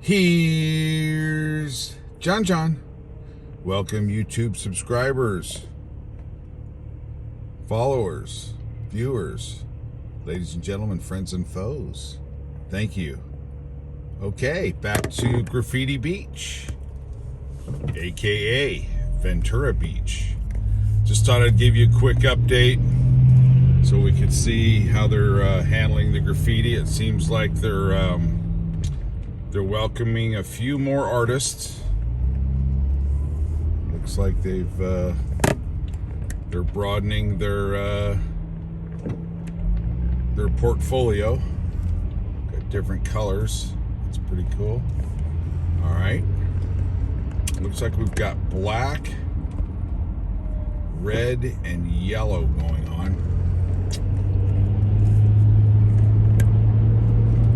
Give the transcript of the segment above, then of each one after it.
Here's John. Welcome, YouTube subscribers, followers, viewers, ladies and gentlemen, friends and foes. Thank you. Okay, back to Graffiti Beach, aka Ventura Beach. Just thought I'd give you a quick update so we could see how they're handling the graffiti. It seems like they're welcoming a few more artists. Looks like they're broadening their portfolio. Got different colors. It's pretty cool. All right. Looks like we've got black, red, and yellow going on.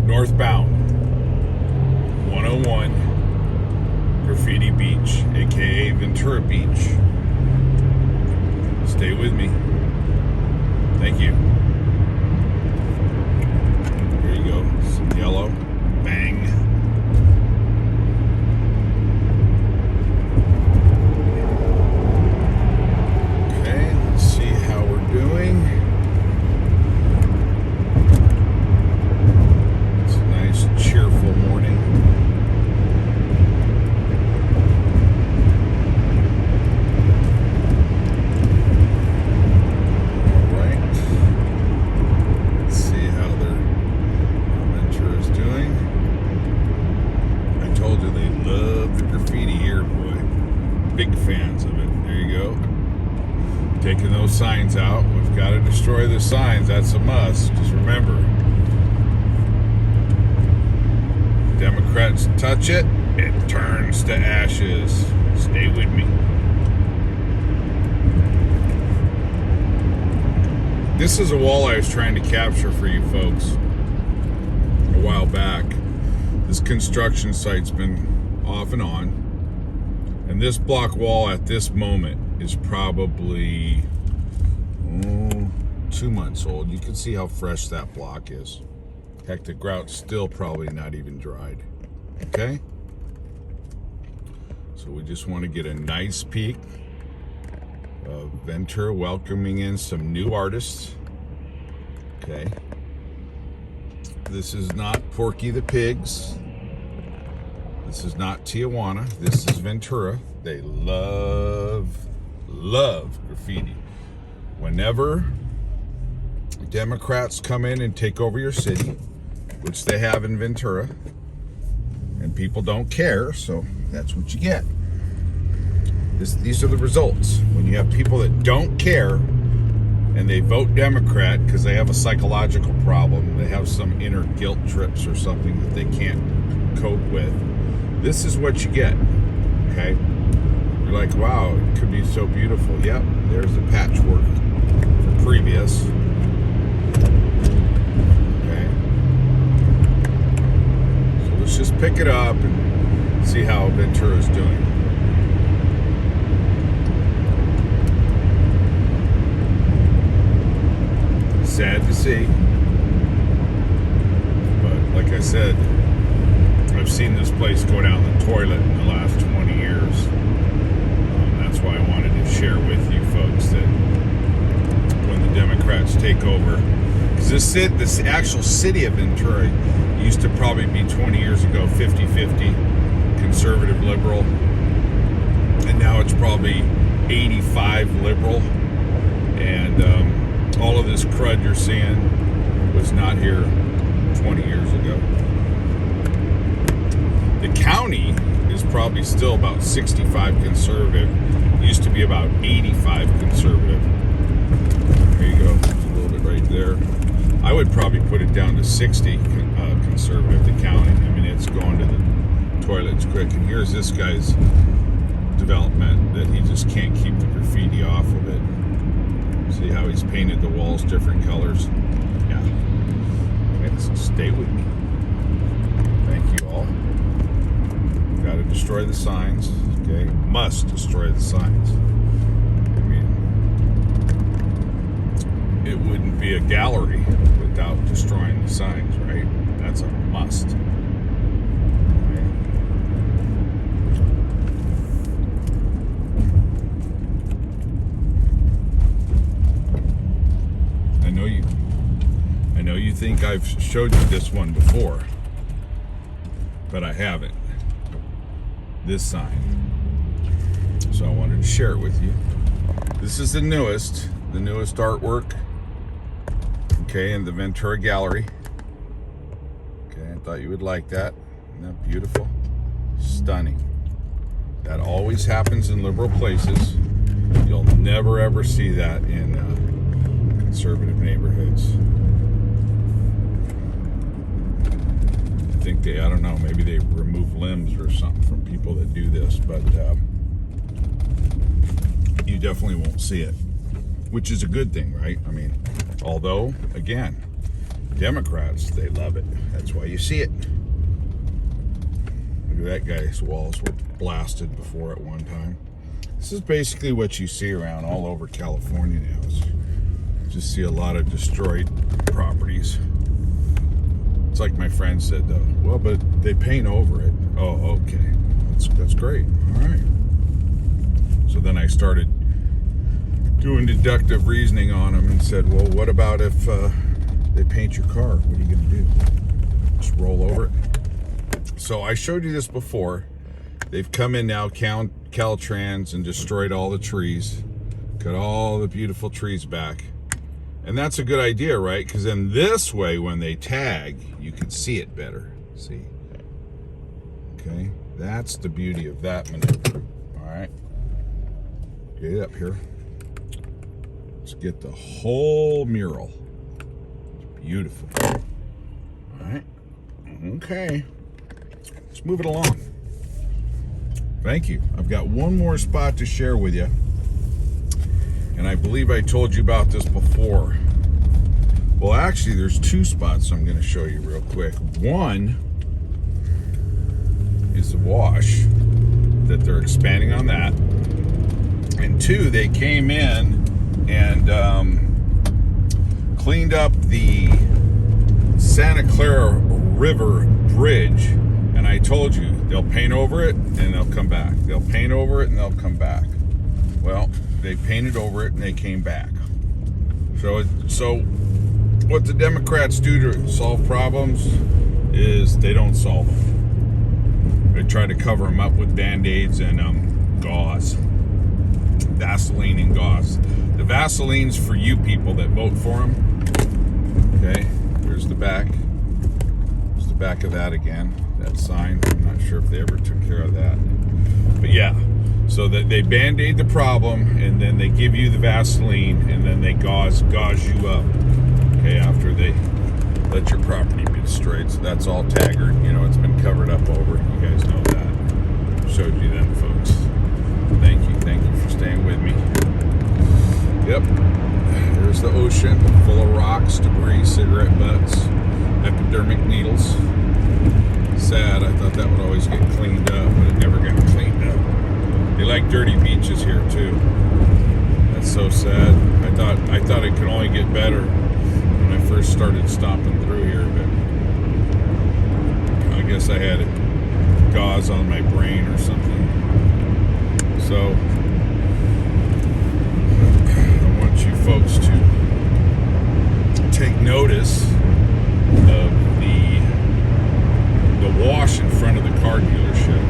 Northbound 101 Graffiti Beach, aka Ventura Beach. Stay with me. Thank you. There you go. Some yellow. Bang. Okay, let's see how we're doing. It's a nice, cheerful morning. Big fans of it. There you go. Taking those signs out. We've got to destroy the signs. That's a must. Just remember, Democrats touch it, it turns to ashes. Stay with me. This is a wall I was trying to capture for you folks a while back. This construction site's been off and on. And this block wall at this moment is probably 2 months old. You can see how fresh that block is. Heck, the grout's still probably not even dried. Okay? So we just want to get a nice peek of Ventura welcoming in some new artists. Okay. This is not Porky the Pigs. This is not Tijuana. This is Ventura. They love graffiti. Whenever Democrats come in and take over your city, which they have in Ventura, and people don't care, so that's what you get. These are the results. When you have people that don't care and they vote Democrat because they have a psychological problem, they have some inner guilt trips or something that they can't cope with. This is what you get, okay? You're like, wow, it could be so beautiful. Yep, there's the patchwork from previous. Okay. So let's just pick it up and see how Ventura's doing. Sad to see. But like I said, I've seen this place go down the toilet in the last 20 years. That's why I wanted to share with you folks that when the Democrats take over, because this actual city of Ventura used to probably be 20 years ago 50-50 conservative liberal, and now it's probably 85 liberal, and all of this crud you're seeing was not here 20 years ago. The county is probably still about 65 conservative. It used to be about 85 conservative. There you go. There's a little bit right there. I would probably put it down to 60 conservative, the county. I mean, it's going to the toilets quick. And here's this guy's development that he just can't keep the graffiti off of it. See how he's painted the walls different colors? Yeah. Okay, so stay with me. Thank you all. Got to destroy the signs. Okay, must destroy the signs. I mean, it wouldn't be a gallery without destroying the signs, right? That's a must. Okay. think I've showed you this one before, but I haven't. This sign. So I wanted to share it with you. This is the newest artwork. Okay, in the Ventura Gallery. Okay, I thought you would like that. Isn't that beautiful? Stunning. That always happens in liberal places. You'll never ever see that in conservative neighborhoods. I think I don't know, maybe they remove limbs or something from people that do this, but you definitely won't see it, which is a good thing, right? I mean, although, again, Democrats, they love it. That's why you see it. Look at that guy's walls were blasted before at one time. This is basically what you see around all over California now. Just see a lot of destroyed properties. It's like my friend said though, well, but they paint over it. Oh, okay. That's great. All right. So then I started doing deductive reasoning on them and said, well, what about if they paint your car? What are you going to do? Just roll over it? So I showed you this before. They've come in now, Caltrans, and destroyed all the trees. Cut all the beautiful trees back. And that's a good idea, right? Because then this way, when they tag, you can see it better. See? Okay? That's the beauty of that maneuver. All right? Get up here. Let's get the whole mural. It's beautiful. All right? Okay. Let's move it along. Thank you. I've got one more spot to share with you. And I believe I told you about this before. Well, actually, there's two spots I'm going to show you real quick. One is the wash, that they're expanding on that. And two, they came in and cleaned up the Santa Clara River Bridge. And I told you, they'll paint over it and they'll come back. They'll paint over it and they'll come back. Well, they painted over it and they came back. So what the Democrats do to solve problems is they don't solve them. They try to cover them up with Band-Aids and gauze. Vaseline and gauze. The Vaseline's for you people that vote for them. Okay, here's the back. There's the back of that again. That sign. I'm not sure if they ever took care of that. But yeah. So that they Band-Aid the problem, and then they give you the Vaseline, and then they gauze you up. Okay, after they let your property be destroyed. So that's all taggered. You know, it's been covered up over. You guys know that. Showed you that, folks. Thank you for staying with me. Yep. There's the ocean, full of rocks, debris, cigarette butts, epidermic needles. Sad. I thought that would always get cleaned up, but it never got cleaned up. They like dirty beaches here too. That's so sad. I thought it could only get better when I first started stomping through here, but I guess I had gauze on my brain or something. So I want you folks to take notice of the wash in front of the car dealership.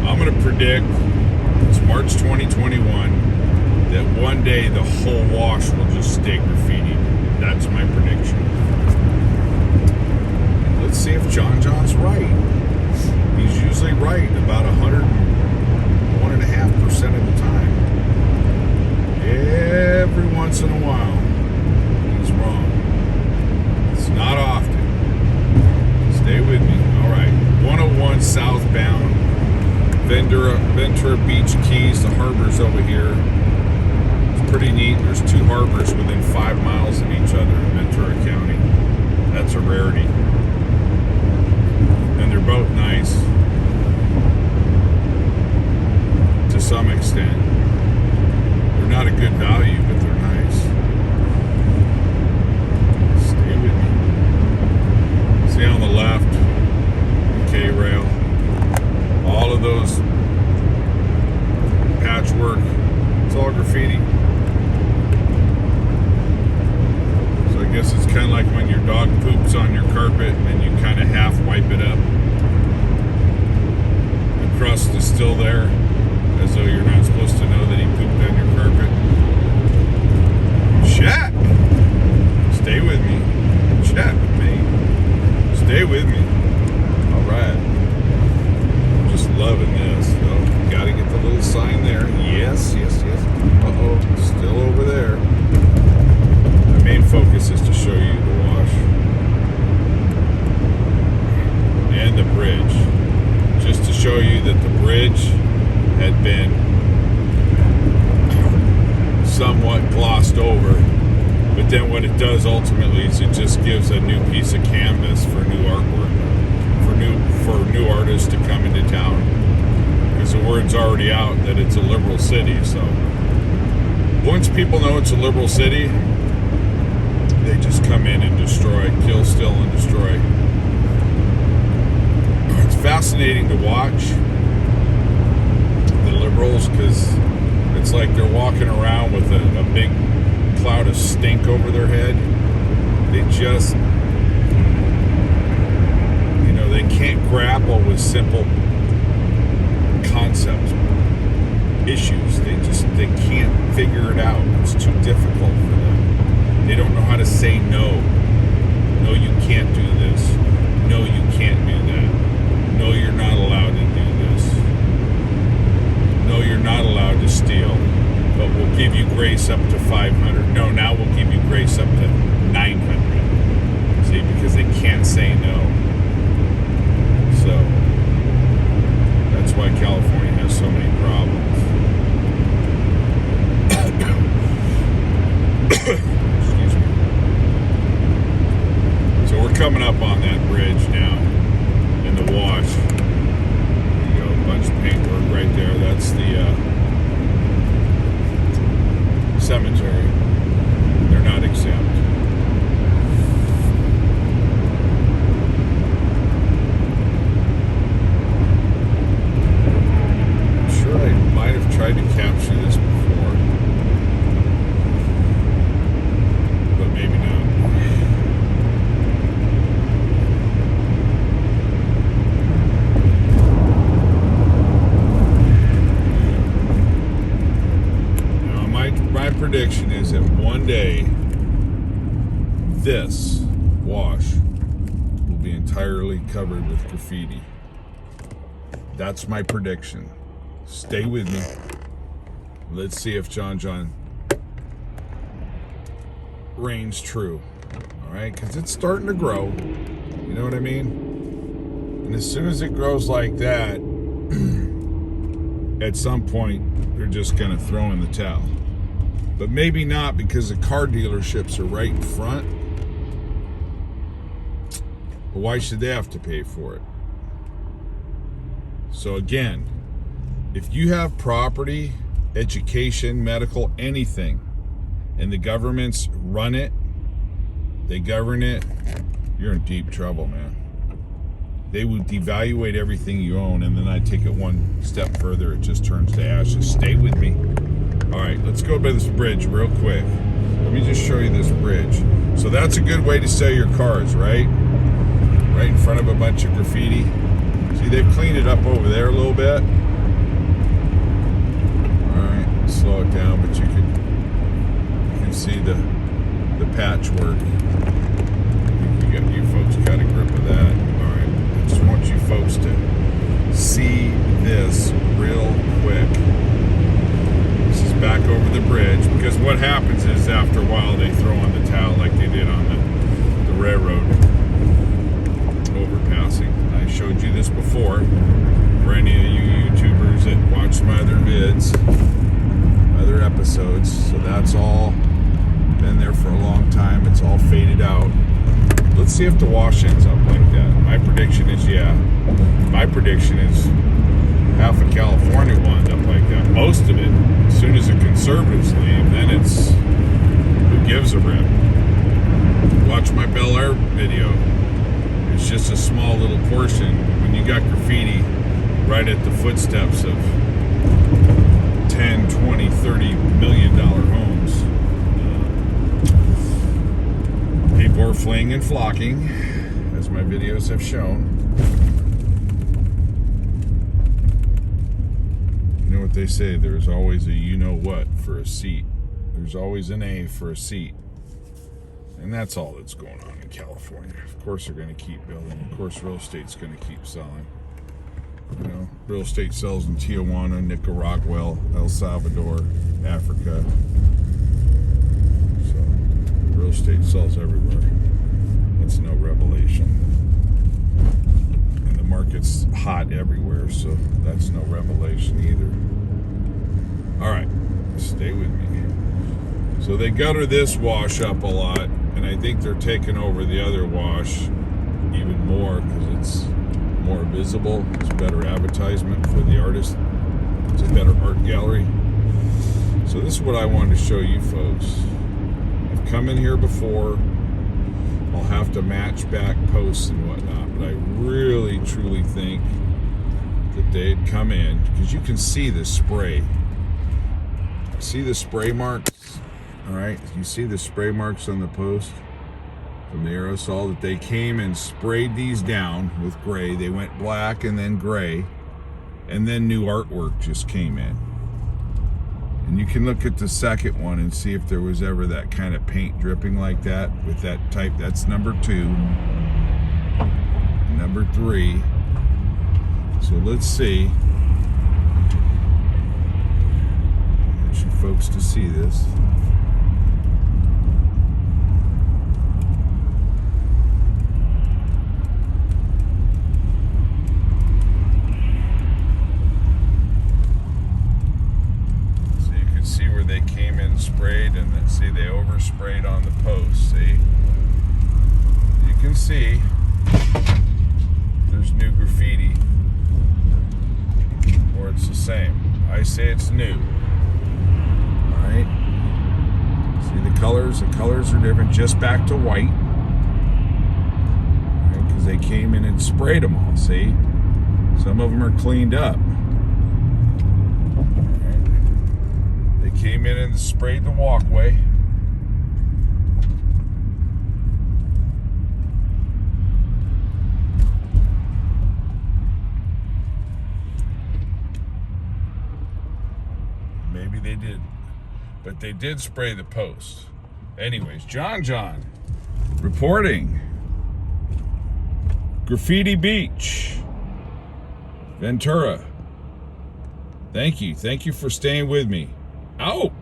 I'm going to predict, it's March 2021, that one day the whole wash will just stay graffitied. That's my prediction. And let's see if John's right. He's usually right about 101.5% of the time. Every once in a while, he's wrong. It's not often. Stay with me. All right. 101 southbound. Ventura Beach Keys, the harbor's over here. It's pretty neat. There's two harbors within 5 miles of each other in Ventura County. That's a rarity. And they're both nice. To some extent. They're not a good value, but they're nice. Stay with me. See on the left, decay rail. All of those patchwork, it's all graffiti. So I guess it's kind of like when your dog poops on your carpet and then you kind of half wipe it up. The crust is still there, as though you're not supposed to know that he pooped on your carpet. Chat! Stay with me. Chat with me. Stay with me. Alright. I'm just loving this. Oh, gotta get the little sign there. Yes, yes, yes. Uh-oh, still over there. My main focus is to show you the wash. And the bridge. Just to show you that the bridge had been somewhat glossed over. But then what it does ultimately is it just gives a new piece of canvas for new artwork, for new artists to come into town. Because the word's already out that it's a liberal city. So once people know it's a liberal city, they just come in and destroy, kill, steal, and destroy. It's fascinating to watch the liberals because it's like they're walking around with a big cloud of stink over their head. They just, they can't grapple with simple concepts, issues. They can't figure it out. It's too difficult for them. They don't know how to say no. No, you can't do this. No, you can't do that. No, you're not allowed to do this. No, you're not allowed to steal. But we'll give you grace up to 500. No, now we'll give you grace up to 900. See, because they can't say no. So that's why California has so many problems. Excuse me. So we're coming up on that bridge now in the wash. There you go, a bunch of paintwork right there. That's the cemetery. They're not exempt. I'm sure I might have tried to capture this before, but maybe not. My prediction is that one day this wash will be entirely covered with graffiti. That's my prediction. Stay with me. Let's see if John reigns true. All right, because it's starting to grow. You know what I mean? And as soon as it grows like that, at some point, they're just going to throw in the towel. But maybe not, because the car dealerships are right in front. But why should they have to pay for it? So again, if you have property, education, medical, anything, and the governments run it, they govern it, you're in deep trouble, man. They would devaluate everything you own, and then I take it one step further, it just turns to ashes. Stay with me. All right, let's go by this bridge real quick. Let me just show you this bridge. So that's a good way to sell your cars, right? Right in front of a bunch of graffiti. See, they've cleaned it up over there a little bit. All right, slow it down, but you can see the patchwork. You folks got a grip of that. All right, I just want you folks to see this real quick. This is back over the bridge, because what happens is after a while they throw on the towel like they did on the railroad overpassing. I showed you this before for any of you YouTubers that watched my other vids, other episodes. So that's all been there for a long time. It's all faded out. Let's see if the wash ends up like that. My prediction is yeah. My prediction is half of California will end up like that. Most of it. As soon as the conservatives leave, then it's who gives a rip. Watch my Bel Air video. It's just a small little portion. When you got graffiti right at the footsteps of 10, 20, 30 million dollar homes, people or fling and flocking, as my videos have shown. You know what they say, there's always a you-know-what for a seat. There's always an A for a seat. And that's all that's going on in California. Of course they're going to keep building. Of course real estate's going to keep selling. You know, real estate sells in Tijuana, Nicaragua, El Salvador, Africa. So, real estate sells everywhere. That's no revelation. And the market's hot everywhere, so that's no revelation either. All right, stay with me. So they gutter this wash up a lot, and I think they're taking over the other wash even more because it's more visible. It's better advertisement for the artist. It's a better art gallery. So this is what I wanted to show you folks. I've come in here before. I'll have to match back posts and whatnot, but I really truly think that they'd come in because you can see the spray. See the spray marks? All right, you see the spray marks on the post from the aerosol that they came and sprayed these down with gray. They went black and then gray, and then new artwork just came in. And you can look at the second one and see if there was ever that kind of paint dripping like that with that type. That's number 2. Number 3. So let's see. I want you folks to see this. They came in sprayed, and then see they oversprayed on the post. See, you can see there's new graffiti, or it's the same. I say it's new. All right, see the colors are different, just back to white, because they came in and sprayed them all. See, some of them are cleaned up. Came in and sprayed the walkway. Maybe they did, but they did spray the post. Anyways, John reporting. Graffiti Beach, Ventura. Thank you for staying with me. Out.